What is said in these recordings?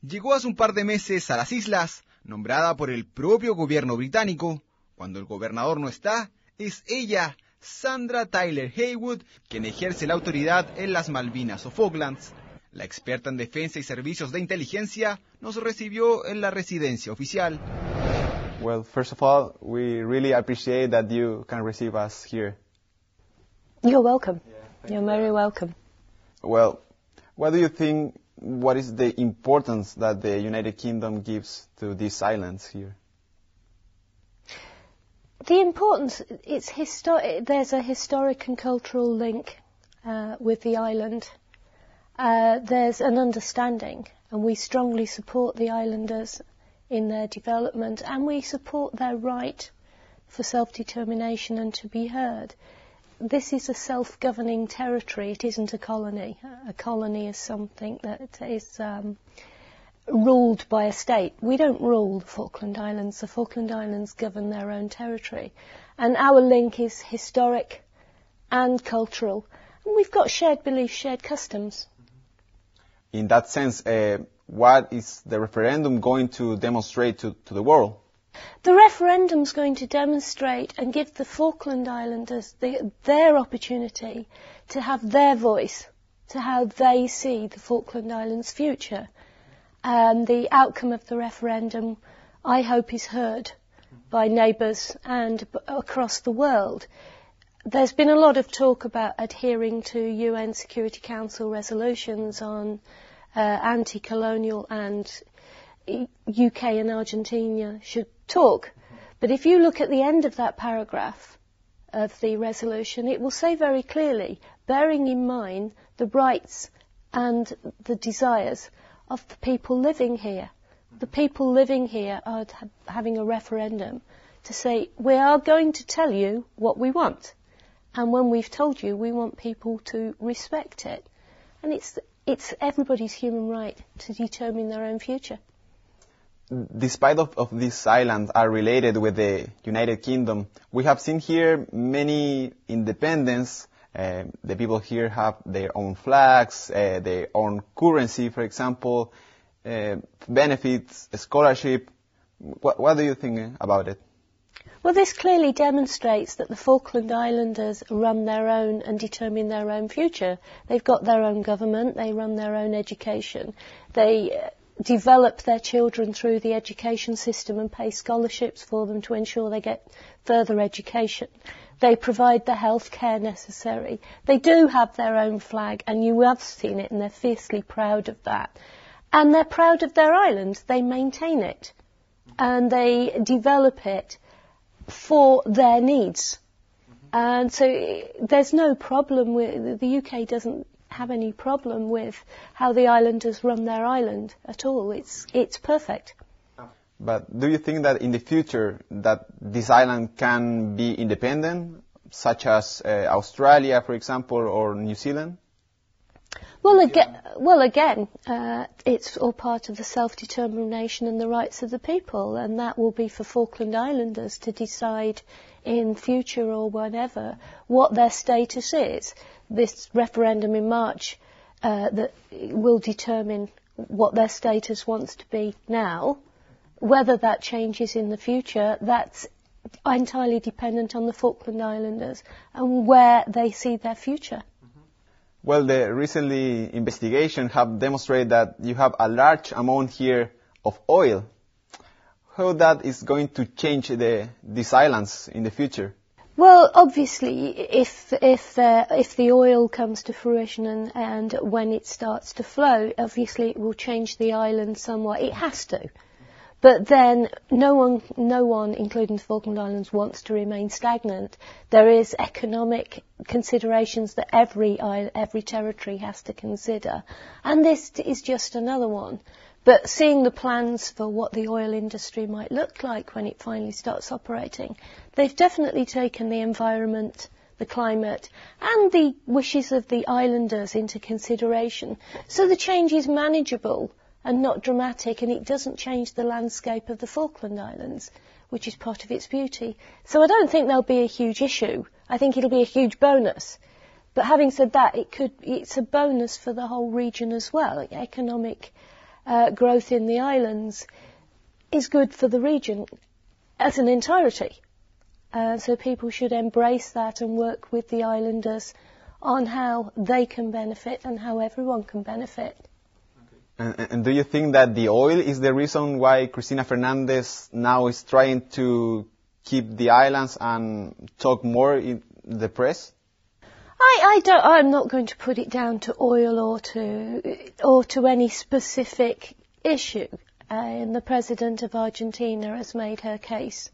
llegó hace un par de meses a las islas, nombrada por el propio gobierno británico. Cuando el gobernador no está, es ella, Sandra Tyler-Haywood, quien ejerce la autoridad en las Malvinas o Falklands. La experta en defensa y servicios de inteligencia nos recibió en la residencia oficial. Well, first of all, we really appreciate that you can receive us here. You're welcome. You're very welcome. Well, what do you think, what is the importance that the United Kingdom gives to these islands here? The importance, there's a historic and cultural link with the island. There's an understanding, and we strongly support the islanders in their development, and we support their right for self-determination and to be heard. This is a self-governing territory. It isn't a colony. A colony is something that is ruled by a state. We don't rule the Falkland Islands. The Falkland Islands govern their own territory. And our link is historic and cultural. And we've got shared beliefs, shared customs. In that sense, what is the referendum going to demonstrate to the world? The referendum's going to demonstrate and give the Falkland Islanders their opportunity to have their voice, to how they see the Falkland Islands' future. And the outcome of the referendum, I hope, is heard by neighbours and across the world. There's been a lot of talk about adhering to UN Security Council resolutions on anti-colonial, and UK and Argentina should talk. But if you look at the end of that paragraph of the resolution, it will say very clearly, bearing in mind the rights and the desires of the people living here. The people living here are having a referendum to say, we are going to tell you what we want. And when we've told you, we want people to respect it. And it's everybody's human right to determine their own future. Despite of these islands are related with the United Kingdom, we have seen here many independence. The people here have their own flags, their own currency, for example, benefits, scholarship. What do you think about it? Well, this clearly demonstrates that the Falkland Islanders run their own and determine their own future. They've got their own government, they run their own education, they develop their children through the education system and pay scholarships for them to ensure they get further education. They provide the health care necessary. They do have their own flag, and you have seen it, and they're fiercely proud of that. And they're proud of their island. They maintain it, and they develop it for their needs. And so there's no problem with, the UK doesn't have any problem with how the islanders run their island at all. It's perfect. But do you think that in the future that this island can be independent, such as Australia, for example, or New Zealand? Well, again, it's all part of the self-determination and the rights of the people, and that will be for Falkland Islanders to decide in future or whenever what their status is. This referendum in March that will determine what their status wants to be now. Whether that changes in the future, that's entirely dependent on the Falkland Islanders and where they see their future. Well, the recently investigation have demonstrated that you have a large amount here of oil. How that is going to change these islands in the future? Well, obviously, if the oil comes to fruition and when it starts to flow, obviously it will change the island somewhat. It has to. But then no one, including the Falkland Islands, wants to remain stagnant. There is economic considerations that every territory has to consider, and this is just another one. But seeing the plans for what the oil industry might look like when it finally starts operating, they've definitely taken the environment, the climate, and the wishes of the islanders into consideration. So the change is manageable and not dramatic, and it doesn't change the landscape of the Falkland Islands, which is part of its beauty. So I don't think there'll be a huge issue. I think it'll be a huge bonus. But having said that, it's a bonus for the whole region as well. Economic growth in the islands is good for the region as an entirety. So people should embrace that and work with the islanders on how they can benefit and how everyone can benefit. And do you think that the oil is the reason why Cristina Fernández now is trying to keep the islands and talk more in the press? I'm not going to put it down to oil or to any specific issue. And the President of Argentina has made her case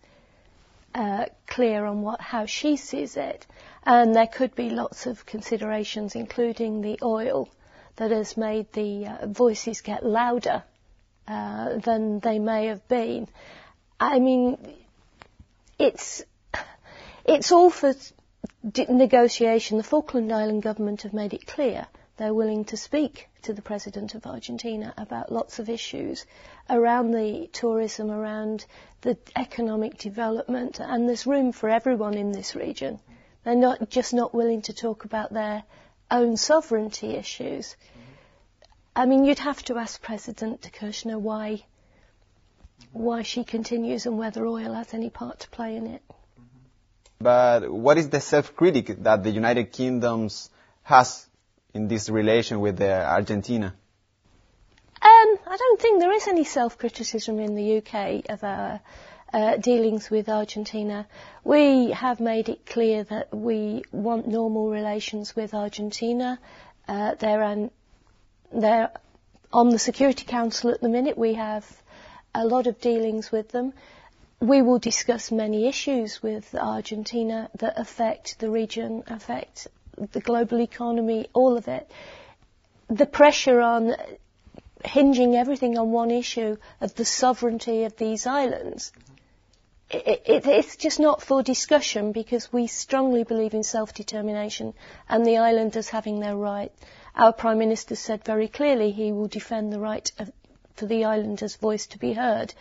clear on how she sees it. And there could be lots of considerations, including the oil, that has made the voices get louder than they may have been. I mean, it's all for negotiation. The Falkland Island government have made it clear they're willing to speak to the President of Argentina about lots of issues around the tourism, around the economic development, and there's room for everyone in this region. They're not willing to talk about their own sovereignty issues. I mean, you'd have to ask President Kirchner why she continues and whether oil has any part to play in it. But what is the self-critic that the United Kingdom has in this relation with Argentina? I don't think there is any self-criticism in the UK of our dealings with Argentina. We have made it clear that we want normal relations with Argentina. They're on the Security Council at the minute. We have a lot of dealings with them. We will discuss many issues with Argentina that affect the region, affect the global economy, all of it. The pressure on hinging everything on one issue of the sovereignty of these islands, it's just not for discussion, because we strongly believe in self-determination and the islanders having their right. Our Prime Minister said very clearly he will defend the right for the islanders' voice to be heard.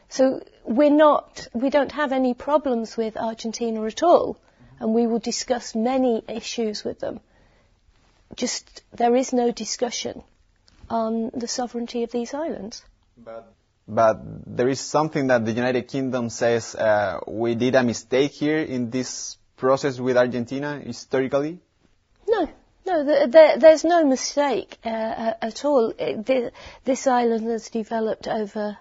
So we don't have any problems with Argentina at all, and we will discuss many issues with them. Just there is no discussion on the sovereignty of these islands. But there is something that the United Kingdom says we did a mistake here in this process with Argentina historically? No, there's no mistake at all. This island has developed over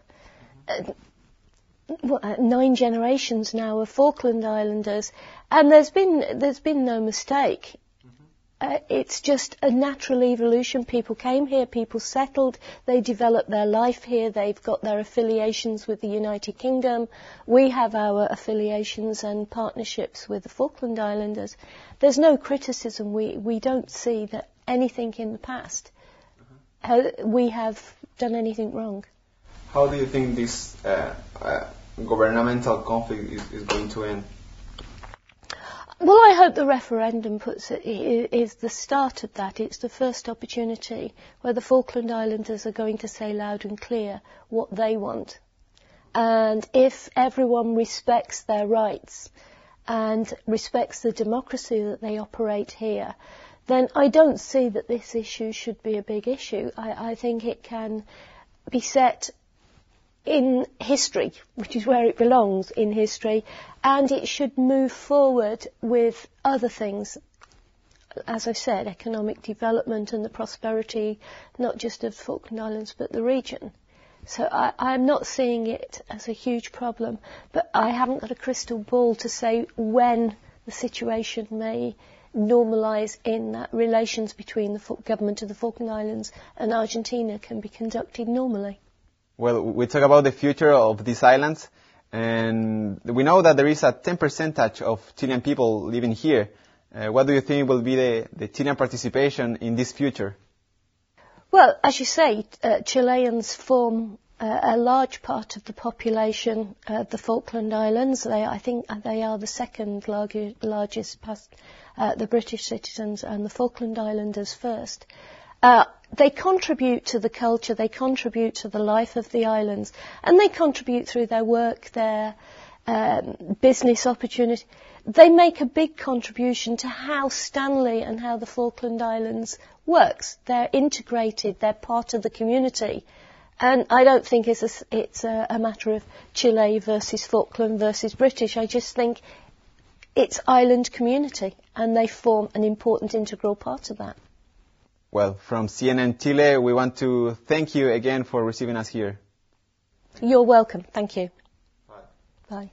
9 generations now of Falkland Islanders, and there's been no mistake. It's just a natural evolution. People came here, people settled, they developed their life here, they've got their affiliations with the United Kingdom. We have our affiliations and partnerships with the Falkland Islanders. There's no criticism. We don't see that anything in the past we have done anything wrong. How do you think this governmental conflict is going to end? Well, I hope the referendum is the start of that. It's the first opportunity where the Falkland Islanders are going to say loud and clear what they want. And if everyone respects their rights and respects the democracy that they operate here, then I don't see that this issue should be a big issue. I think it can be set in history, which is where it belongs, in history, and it should move forward with other things, as I've said, economic development and the prosperity, not just of the Falkland Islands, but the region. So I'm not seeing it as a huge problem, but I haven't got a crystal ball to say when the situation may normalise in that relations between the government of the Falkland Islands and Argentina can be conducted normally. Well, we talk about the future of these islands, and we know that there is a 10% of Chilean people living here. What do you think will be the Chilean participation in this future? Well, as you say, Chileans form a large part of the population of the Falkland Islands. I think they are the second largest past the British citizens, and the Falkland Islanders first. They contribute to the culture, they contribute to the life of the islands, and they contribute through their work, their business opportunity. They make a big contribution to how Stanley and how the Falkland Islands works. They're integrated, they're part of the community. And I don't think it's a matter of Chile versus Falkland versus British. I just think it's island community, and they form an important integral part of that. Well, from CNN Chile, we want to thank you again for receiving us here. You're welcome. Thank you. Bye. Bye.